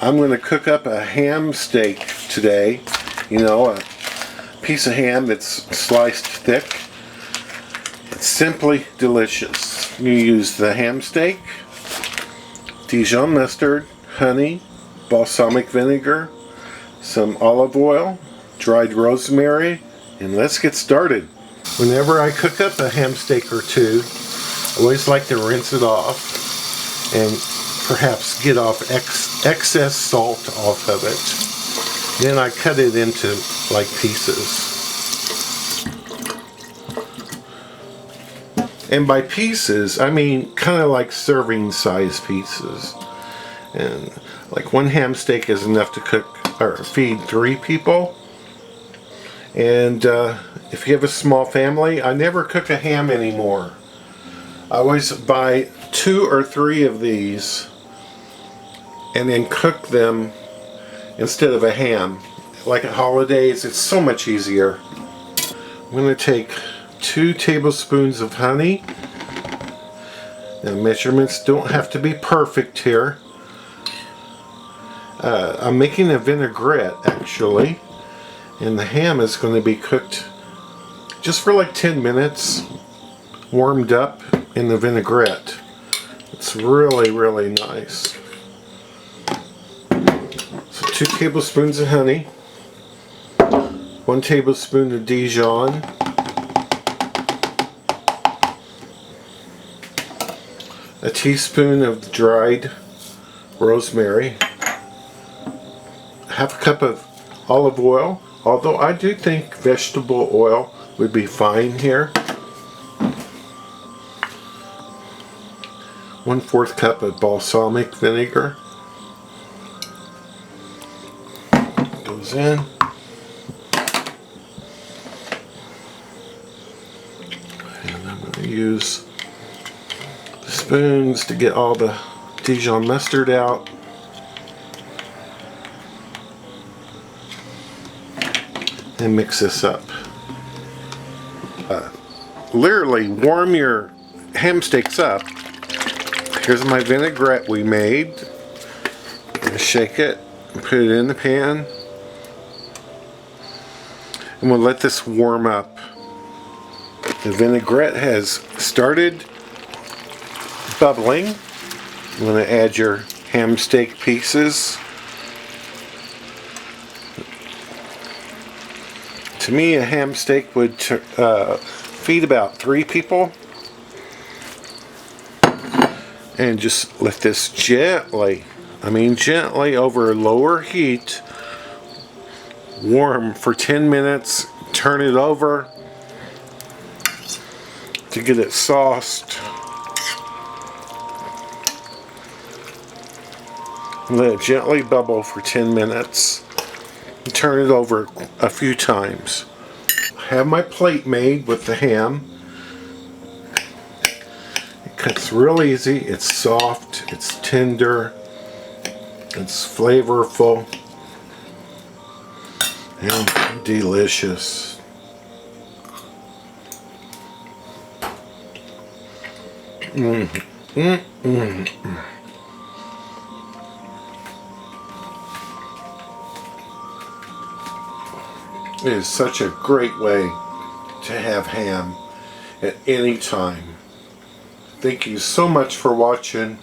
I'm going to cook up a ham steak today. You know, a piece of ham that's sliced thick. It's simply delicious. You use the ham steak, Dijon mustard, honey, balsamic vinegar, some olive oil, dried rosemary, and let's get started. Whenever I cook up a ham steak or two, I always like to rinse it off and perhaps get off excess salt off of it. Then I cut it into like pieces. And by pieces, I mean kind of like serving size pieces. And like one ham steak is enough to cook or feed 3 people. And if you have a small family, I never cook a ham anymore. I always buy 2 or 3 of these and then cook them instead of a ham. Like at holidays, it's so much easier. I'm going to take 2 tablespoons of honey. Now, measurements don't have to be perfect here. I'm making a vinaigrette actually, and the ham is going to be cooked just for like 10 minutes, warmed up in the vinaigrette. It's really, really nice. So 2 tablespoons of honey, 1 tablespoon of Dijon, a teaspoon of dried rosemary, half a cup of olive oil, although I do think vegetable oil would be fine here. 1/4 cup of balsamic vinegar goes in. And I'm going to use the spoons to get all the Dijon mustard out. And mix this up. Literally warm your ham steaks up. Here's my vinaigrette we made. I'm going to shake it and put it in the pan. And we'll let this warm up. The vinaigrette has started bubbling. I'm going to add your ham steak pieces. To me, a ham steak would feed about 3 people. And just let this gently, gently over lower heat, warm for 10 minutes. Turn it over to get it sauced. Let it gently bubble for 10 minutes. Turn it over a few times. I have my plate made with the ham. It cuts real easy. It's soft. It's tender. It's flavorful. And delicious. It is such a great way to have ham at any time. Thank you so much for watching.